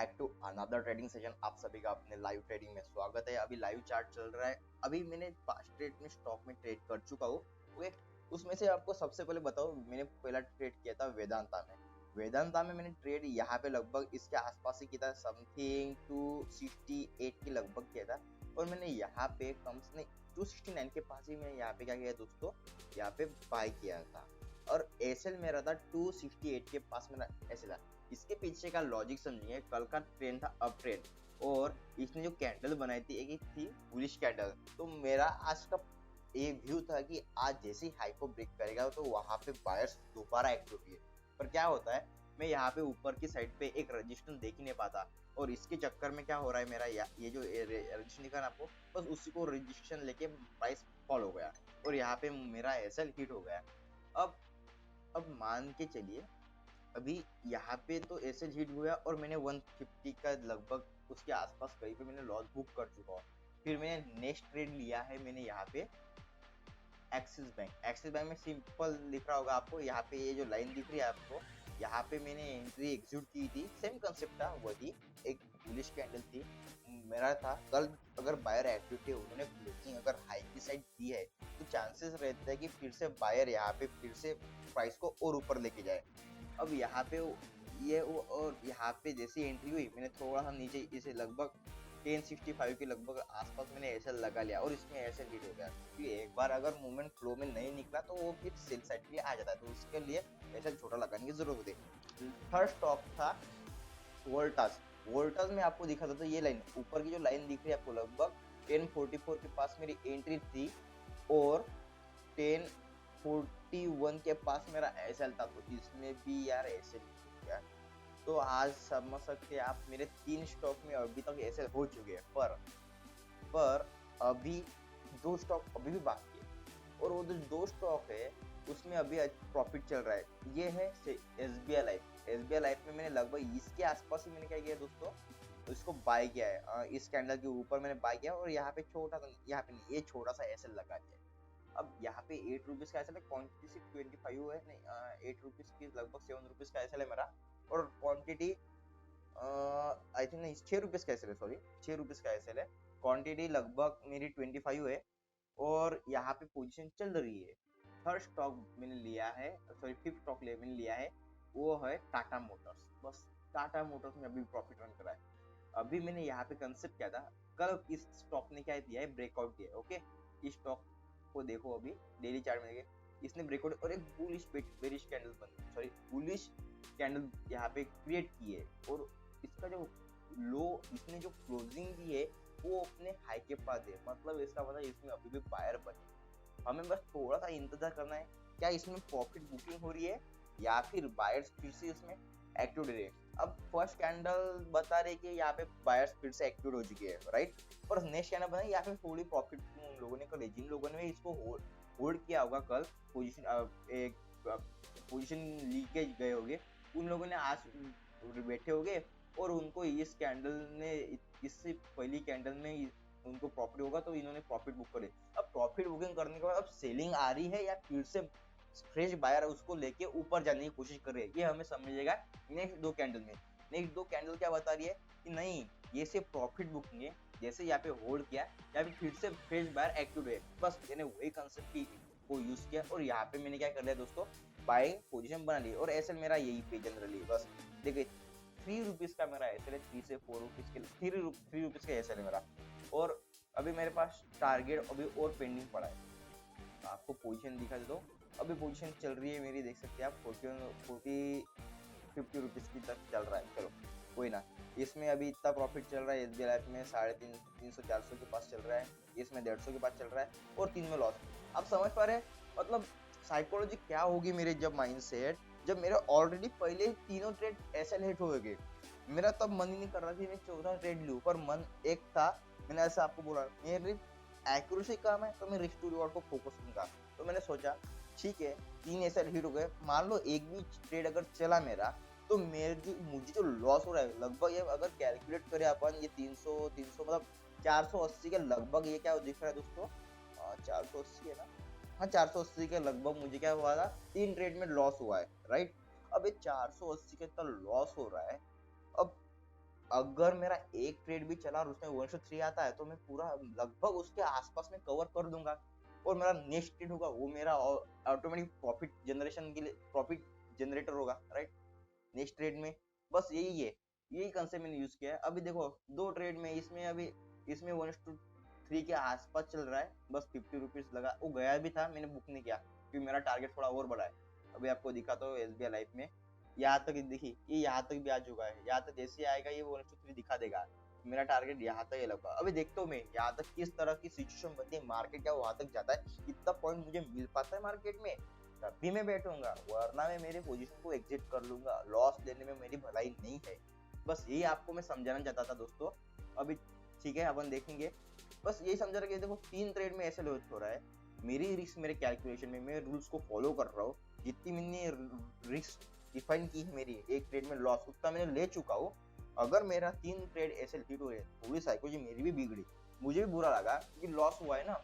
Back to another trading session. आप सभी का अपने लाइव ट्रेडिंग में स्वागत है। अभी लाइव चार्ट चल रहा है। अभी मैंने 5 ट्रेड में स्टॉक में ट्रेड कर चुका हूँ। ओके, उसमें से आपको सबसे पहले बताओ, मैंने पहला ट्रेड किया था वेदांता में मैंने ट्रेड यहाँ पे लगभग इसके आसपास ही किया था, समथिंग 268 के लगभग किया था। और मैंने यहाँ पे कम से नहीं 269 के पास ही मैंने यहाँ पे क्या किया दोस्तों, यहाँ पे बाय किया था। और एसएल मेरा था 268 के पास मेरा एसएल था। इसके पीछे का लॉजिक समझिए। कल का ट्रेंड था अप ट्रेंड, और इसने जो कैंडल बनाई थी एक थी बुलिश कैंडल। तो मेरा आज का ये व्यू था कि आज जैसे ही हाई को ब्रेक करेगा तो वहां पे बायर्स दोबारा एक्टिव हुए। पर क्या होता है, मैं यहाँ पे ऊपर की साइड पे एक रजिस्टेंस देख ही नहीं पाता, और इसके चक्कर में क्या हो रहा है, मेरा ये जो रजिस्टेंस दिखा ना आपको, बस उसी को रजिस्ट्रेशन लेके प्राइस फॉल हो गया और यहाँ पे मेरा एसएल हिट हो गया। अब अब मान के चलिए, अभी यहाँ पे तो ऐसे हिट हुआ और मैंने 150 का लगभग उसके आसपास कहीं पे मैंने लॉस बुक कर चुका हूँ। फिर मैंने नेक्स्ट ट्रेड लिया है मैंने यहाँ पे एक्सिस बैंक में सिंपल दिख रहा होगा आपको, यहाँ पे ये जो लाइन दिख रही है आपको, यहाँ पे मैंने एंट्री एग्जीक्यूट की थी। सेम कंसेप्ट था, वही एक बुलिश कैंडल थी मेरा था। कल अगर बायर एक्टिव थे, उन्होंने ब्रेकिंग अगर हाई की साइड दी है तो चांसेस रहते हैं कि फिर से बायर यहाँ पे फिर से प्राइस को और ऊपर लेके जाए। अब यहाँ पे ये और यहाँ पे जैसी एंट्री हुई, मैंने थोड़ा सा नीचे इसे लगभग 1065 के लगभग आसपास मैंने ऐसे लगा लिया और इसमें ऐसे हिट हो गया। क्योंकि एक बार अगर मूवमेंट फ्लो में नहीं निकला तो वो फिर सेल साइड के लिए आ जाता है, तो उसके लिए ऐसा छोटा लगाने की जरूरत है। थर्ड स्टॉक था वोल्टास में आपको दिखा था, तो ये लाइन ऊपर की जो लाइन दिख रही है आपको लगभग 1044 के पास मेरी एंट्री थी और 1041 के पास मेरा एसएल था। तो इसमें भी यार एसएल गया। तो आज समझ सकते हैं आप, मेरे 3 स्टॉक में अभी तक एसएल हो चुके हैं, पर अभी 2 स्टॉक अभी भी बाकी है, और वो जो 2 स्टॉक है उसमें अभी प्रॉफिट चल रहा है। ये है एसबीआई लाइफ में मैंने लगभग इसके आसपास ही मैंने क्या किया दोस्तों, तो इसको बाय किया है। इस कैंडल के ऊपर मैंने बाय किया और यहाँ पे छोटा सा, यहाँ पे नहीं, ये छोटा सा एसएल लगा दिया। अब यहाँ पे 8 रुपीज का एसएल है, क्वांटिटी सिर्फ 25 है, नहीं 8 रुपीज की लगभग 7 रुपीज का एसएल है मेरा, और क्वांटिटी आई थिंक नहीं 6 रुपीज का एसएल है, सॉरी 6 रुपीज का एसएल है। क्वांटिटी लगभग मेरी 25 है और यहाँ पे पोजीशन चल रही है। थर्ड स्टॉक मैंने लिया है, सॉरी फिफ्थ स्टॉक मैंने लिया है, वो है टाटा मोटर्स। बस टाटा मोटर्स में अभी प्रॉफिट रन करा है। अभी मैंने यहाँ पे कंसेप्ट किया था, कल इस स्टॉक ने क्या दिया है, ब्रेकआउट दिया है। ओके, इस स्टॉक को देखो, अभी डेली चार्ट में देखिए, इसने ब्रेकआउट और एक bearish candle sorry bullish candle यहाँ पे क्रिएट की है, और इसका जो लो इसने जो क्लोजिंग दी है वो अपने हाई के पास है। मतलब इसका मतलब इसमें अभी भी बायर बने। हमें बस थोड़ा सा इंतजार करना है, क्या इसमें प्रॉफिट बुकिंग हो रही है या फिर बायर्स फिर से इसमें एक्टिव रहे। अब फर्स्ट कैंडल बता रहे कि यहाँ पे बायर्स फिर से एक्टिव हो चुके हैं, राइट। पर नेक्स्ट कैंडल बता यहाँ पे थोड़ी प्रॉफिट उन लोगों ने करी, जिन लोगों ने इसको होल्ड किया होगा कल, पोजीशन लीकेज गए होंगे, उन लोगों ने आज बैठे होंगे और उनको इस कैंडल ने, इससे पहली कैंडल में उनको प्रॉफिट होगा तो इन्होंने प्रॉफिट बुक करे। अब प्रॉफिट बुकिंग करने के बाद अब सेलिंग आ रही है या फिर से फ्रेश बायर उसको लेके ऊपर जाने की कोशिश कर रही है, ये हमें समझिएगा नेक्स्ट 2 कैंडल में। नेक्स्ट 2 कैंडल क्या बता रही है कि नहीं, ये सिर्फ प्रॉफिट बुकिंग है, जैसे यहाँ पे होल्ड किया या फिर से फ्रेश बायर एक्टिव है। बस मैंने वही कंसेप्ट को यूज किया और यहाँ पे मैंने क्या कर लिया दोस्तों, बाइंग पोजीशन बना ली, और एसएल मेरा यही पे जनरली बस देखिए 3 रुपीज का मेरा एसएल है, 3 से 4 रुपीज के 3 रुपीज का एसएल है मेरा, और अभी मेरे पास टारगेट अभी और पेंडिंग पड़ा है। तो आपको पोजीशन दिखा देता हूँ, अभी पोजीशन चल रही है मेरी, देख सकते हैं आप 50 रुपीज की तक चल रहा है। चलो कोई ना, इसमें अभी इतना प्रॉफिट चल रहा है, एसबीआई लाइफ में 350 के पास चल रहा है, इसमें 150 के पास चल रहा है, और 3 में लॉस। आप समझ पा रहे हैं मतलब साइकोलॉजी क्या होगी मेरे, जब माइंडसेट, जब मेरे ऑलरेडी पहले तीनों ट्रेड एसएल हिट हो गए, मेरा तब मन ही नहीं कर रहा था मैं चौथा ट्रेड लूं, पर मन एक था, मैंने ऐसा आपको बोला मेरी एक्यूरेसी कम है तो मैं रिस्क टू रिवॉर्ड को फोकस करूंगा। तो मैंने सोचा ठीक है, 3 एसएल हिट हो गए, मान लो एक भी ट्रेड अगर चला मेरा, तो मुझे जो लॉस हो रहा है लगभग, ये अगर कैलकुलेट करें अपन, ये 300 मतलब 480 के लगभग, ये क्या दिख रहा है दोस्तों, 480 है ना, हाँ 480 के लगभग मुझे क्या हुआ था, 3 ट्रेड में लॉस हुआ है, राइट। अब ये 480 के इतना लॉस हो रहा है, अब अगर मेरा एक ट्रेड भी चला और उसमें 103 आता है तो मैं पूरा लगभग उसके आसपास में कवर कर दूंगा, और मेरा नेक्स्ट ट्रेड होगा वो मेरा ऑटोमेटिक प्रॉफिट जनरेशन के लिए प्रॉफिट जनरेटर होगा, राइट। नेक्स्ट ट्रेड में बस यही है, यही कंसेप्ट मैंने यूज किया है। अभी देखो दो ट्रेड में इसमें अभी इसमें 1:3 के आसपास चल रहा है, बस 50 रुपीज लगा, वो गया भी था, मैंने बुक नहीं किया क्योंकि मेरा टारगेट थोड़ा और बड़ा है। अभी आपको दिखाता हूँ एसबीआई लाइफ में, यहाँ तक देखिए ये यहाँ तक भी आ चुका है, यहाँ तक जैसे आएगा ये 1:3 दिखा देगा, मेरा टारगेट यहाँ तक ही लगा। अभी देखता हूँ मैं यहाँ तक किस तरह की सिचुएशन बनती है, मार्केट क्या वहां तक जाता है, इतना पॉइंट मुझे मिल पाता है मार्केट में तभी मैं बैठूंगा, वरना मैं मेरी पोजीशन को एग्जिट कर लूंगा, लॉस लेने में मेरी भलाई नहीं है। बस यही आपको मैं समझाना चाहता था दोस्तों। अभी ठीक है अपन देखेंगे, बस यही समझा रहा कि देखो 3 ट्रेड में ऐसे लॉस हो रहा है, मेरी रिस्क मेरे कैलकुलेशन में मैं रूल्स को फॉलो कर रहा हूँ, जितनी मैंने रिस्क डिफाइन की है मेरी एक ट्रेड में लॉस उतना मैंने ले चुका हूँ। अगर मेरा 3 ट्रेड ऐसे हिट हुए, थोड़ी साइकोलॉजी मेरी भी बिगड़ी, मुझे भी बुरा लगा क्योंकि लॉस हुआ है ना,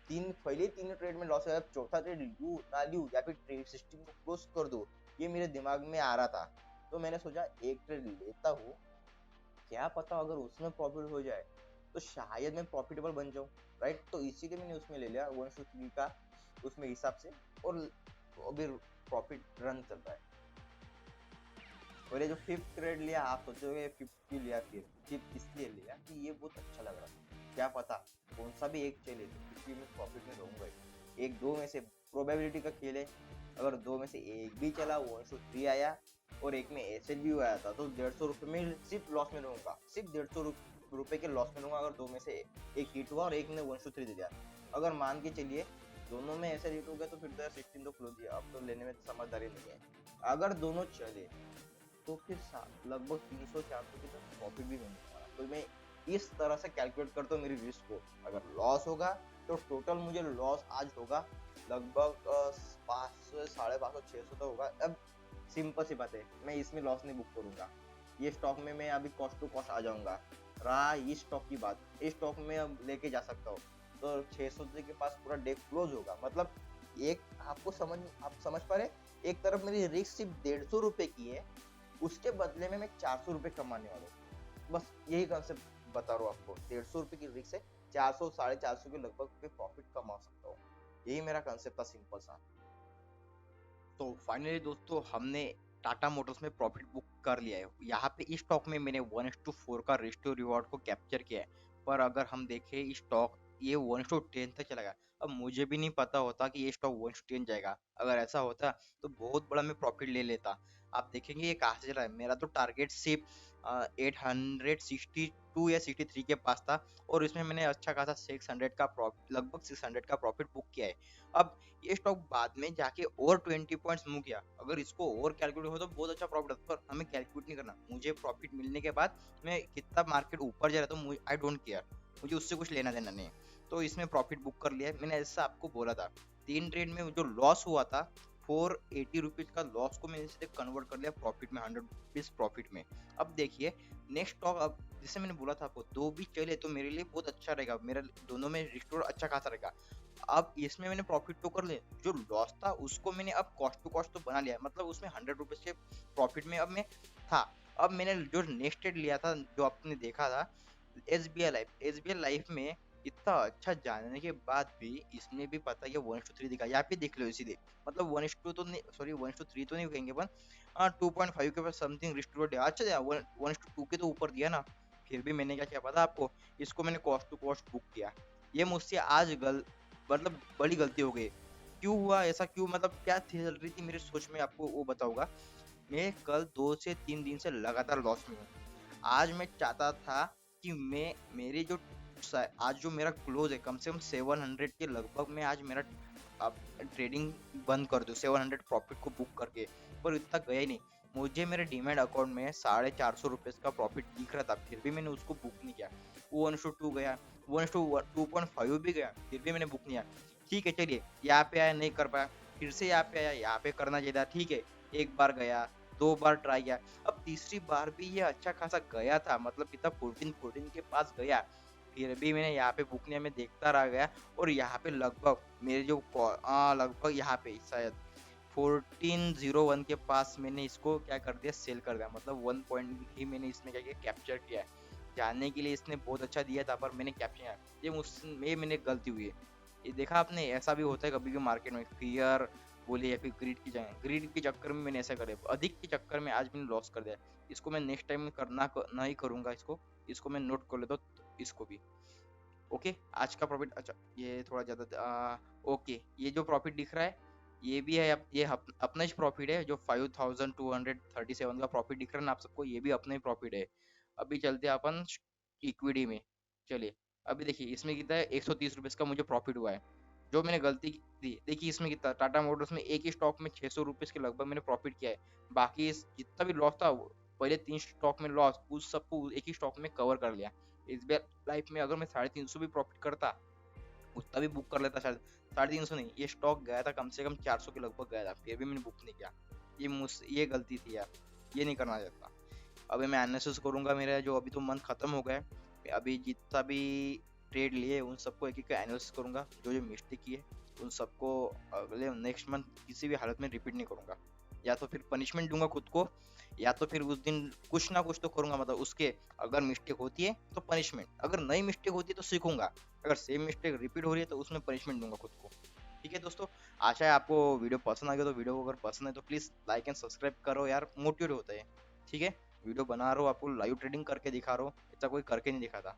पहले 3 ट्रेड में लॉस है, चौथा ट्रेड लू ना लू या फिर ट्रेड सिस्टम को क्लोज कर दो, ये मेरे दिमाग में आ रहा था। तो मैंने सोचा एक ट्रेड लेता हूँ, क्या पता अगर उसमें प्रॉफिट हो जाए तो शायद मैं प्रॉफिटेबल बन जाऊं, राइट। तो इसीलिए मैंने उसमें ले लिया 1:3 का उसमें हिसाब से, और अभी प्रॉफिट रन चल रहा है। और ये जो 5th ट्रेड लिया, आप सोचोगे 5th क्यों लिया, फिर 5th इसलिए लिया कि ये बहुत अच्छा लग रहा था, क्या पता कौन सा भी एक चले तो क्योंकि मैं प्रॉफिट में रहूंगा, एक दो में से प्रोबेबिलिटी का खेल है, अगर दो में से एक भी चला 1:3 आया और एक में एसएल भी आया था तो 150 रुपये में सिर्फ लॉस में रहूंगा, सिर्फ 150 रुपये के लॉस में रहूंगा अगर दो में से एक हिट हुआ और एक ने 1:3 दे दिया। अगर मान के चलिए दोनों में ऐसे हिट हो गया तो फिर तो 16 तो क्लोज दिया, अब तो लेने में समझदारी नहीं है। अगर दोनों चले तो फिर लगभग 300-400 की तो प्रॉफिट भी मिलने वाला। तो मैं इस तरह से कैलकुलेट करता हूँ मेरी रिस्क को, अगर लॉस होगा तो टोटल मुझे लॉस आज होगा लगभग 500 550 600 तो होगा। अब सिंपल सी बात है, मैं इसमें लॉस नहीं बुक करूंगा, ये स्टॉक में मैं अभी कॉस्ट टू कॉस्ट आ जाऊंगा। रहा इस स्टॉक की बात, इस स्टॉक में अब लेके जा सकता हूँ तो 600 के पास पूरा डे क्लोज होगा, मतलब एक आपको आप समझ पा रहे, एक तरफ मेरी रिस्क सिर्फ 150 रुपए की है, उसके बदले में मैं 400 रुपए कमाने वाला हूँ। बस यही कंसेप्ट बता रहा हूँ आपको, 150 रुपए की रिस्क से 400 450 के लगभग पे प्रॉफिट कमा सकता हूँ, यही मेरा कंसेप्ट था सिंपल सा। तो फाइनली दोस्तों हमने टाटा मोटर्स में प्रॉफिट बुक कर लिया है, यहाँ पे इस स्टॉक में मैंने 1:4 का रिस्टो रिवॉर्ड को कैप्चर किया है। पर अगर हम देखें इस स्टॉक ये 1:10 तक चला गया, अब मुझे भी नहीं पता होता कि ये स्टॉक 1:10 जाएगा, अगर ऐसा होता तो बहुत बड़ा मैं प्रॉफिट ले लेता। आप देखेंगे ये कहाँ से चला है, मेरा तो टारगेट सिर्फ 862 या 63 के पास था, और इसमें मैंने अच्छा खासा 600 का प्रॉफिट लगभग 600 का प्रॉफिट बुक किया है। अब ये स्टॉक बाद में जाके और 20 पॉइंट्स मूव किया, अगर इसको और कैलकुलेट हो तो बहुत अच्छा प्रॉफिट होता, पर हमें कैलकुलेट नहीं करना, मुझे प्रॉफिट मिलने के बाद मैं कितना मार्केट ऊपर जा रहा तो मुझे आई डोंट केयर, मुझे उससे कुछ लेना देना नहीं है। तो इसमें प्रॉफिट बुक कर लिया है मैंने, ऐसा आपको बोला था। 3 ट्रेड में जो लॉस हुआ था 480 रुपीज का लॉस को मैंने सीधे कन्वर्ट कर लिया प्रॉफिट में, 100 रुपीज प्रॉफिट में। अब देखिए नेक्स्ट स्टॉक, अब जैसे मैंने बोला था आपको दो भी चले तो मेरे लिए बहुत अच्छा रहेगा, मेरा दोनों में रिस्टोर अच्छा खासा रहेगा। अब इसमें मैंने प्रॉफिट तो कर लिया, जो लॉस था उसको मैंने अब कॉस्ट टू कॉस्ट तो बना लिया, मतलब उसमें 100 रुपीज के प्रॉफिट में अब मैं था। अब मैंने जो नेक्स्ट ट्रेड लिया था जो आपने देखा था एसबीआई लाइफ में, इतना अच्छा जानने के बाद भी इसने भी पता ये 1:3 दिखा, यहाँ पे देख लो सीधे, मतलब 1:2 तो नहीं, सॉरी 1:3 तो नहीं कहेंगे पर 2.5 के पास समथिंग रिस्टोर दिया, अच्छा 1:2 के तो ऊपर दिया ना। फिर भी मैंने क्या किया पता आपको, इसको मैंने कॉस्ट टू कॉस्ट बुक किया। ये मुझसे आज मतलब बड़ी गलती हो गई। क्यों हुआ ऐसा, क्यों मतलब क्या चल रही थी मेरी सोच में, आपको वो बताऊंगा। मैं कल 2 से 3 दिन से लगातार लॉस में हूँ। आज मैं चाहता था कि मैं मेरी जो आज जो मेरा क्लोज है कम से कम 700 के लगभग, मैं आज मेरा अब ट्रेडिंग बंद कर दूं 700 प्रॉफिट को बुक करके, पर इतना गया ही नहीं। मुझे मेरे डीमैट अकाउंट में 450 रुपए का प्रॉफिट दिख रहा था, फिर भी मैंने उसको बुक नहीं किया। वो 1:2 गया, 1:2.5 भी गया, फिर भी मैंने बुक नहीं किया। ठीक है चलिए, यहाँ पे आया नहीं कर पाया, फिर से यहाँ पे आया, यहाँ पे करना चाहिए था, ठीक है। एक बार गया, 2 बार ट्राई किया, अब तीसरी बार भी ये अच्छा खासा गया था, मतलब कितना 14 के पास गया, फिर भी मैंने यहाँ पे बुक नहीं, मैं देखता रह गया। और यहाँ पे लगभग मेरे जो लगभग यहाँ पे शायद 1401 के पास मैंने इसको क्या कर दिया, सेल कर दिया। मतलब 1 पॉइंट ही मैंने इसमें क्या किया, कैप्चर किया है। जानने के लिए इसने बहुत अच्छा दिया था पर मैंने कैप्चर किया, ये मुझसे मैंने गलती हुई है। ये देखा आपने, ऐसा भी होता है कभी भी मार्केट में, फियर बोले या फिर ग्रीड की जगह, ग्रीड के चक्कर में मैंने ऐसा करे, अधिक के चक्कर में आज मैंने लॉस कर दिया। इसको मैं नेक्स्ट टाइम नहीं करूंगा। इसको मैं नोट कर लेता हूँ, इसको भी। ओके, आज का प्रॉफिट, अच्छा ये थोड़ा ज़्यादा, ओके, ये जो प्रॉफिट दिख रहा है ये भी है, ये अपना ही प्रॉफिट है। जो 5237 का प्रॉफिट दिख रहा है ना आप सबको, ये भी अपना ही प्रॉफिट है। अभी चलते हैं अपन इक्विटी में। चलिए, अभी देखिए इसमें कितना है, 130 रुपये का मुझे प्रॉफिट हुआ है। जो मैंने गलती की थी, देखिए इसमें कितना, टाटा मोटर्स में एक ही स्टॉक में 600 रुपये के लगभग मैंने प्रॉफिट किया है। बाकी जितना भी लॉस था, पहले 3 स्टॉक में लॉस, उस सबको एक ही स्टॉक में कवर कर लिया। एसबीआई लाइफ में अगर मैं 350 भी प्रॉफिट करता, उतना भी बुक कर लेता शायद। 350 नहीं, ये स्टॉक गया था कम से कम 400 के लगभग गया था, फिर भी मैंने बुक नहीं किया। ये गलती थी यार, ये नहीं करना चाहता। अभी मैं एनालिसिस करूंगा, मेरा जो अभी तो मंथ खत्म हो गया है, मैं अभी जितना भी ट्रेड लिए उन सबको एक एक एनालिसिस करूंगा, जो जो मिस्टेक की है उन सबको अगले नेक्स्ट मंथ किसी भी हालत में रिपीट नहीं करूंगा। या तो फिर पनिशमेंट दूंगा खुद को, या तो फिर उस दिन कुछ ना कुछ तो करूंगा। मतलब उसके अगर मिस्टेक होती है तो पनिशमेंट, अगर नई मिस्टेक होती है तो सीखूंगा, अगर सेम मिस्टेक रिपीट हो रही है तो उसमें पनिशमेंट दूंगा खुद को। ठीक है दोस्तों, आशा है आपको वीडियो पसंद आ गया। तो वीडियो को अगर पसंद है तो प्लीज़ लाइक एंड सब्सक्राइब करो यार, मोटिवेट होता है। ठीक है, वीडियो बना रहा हूँ, आपको लाइव ट्रेडिंग करके दिखा रहा हूँ, ऐसा कोई करके नहीं दिखाता।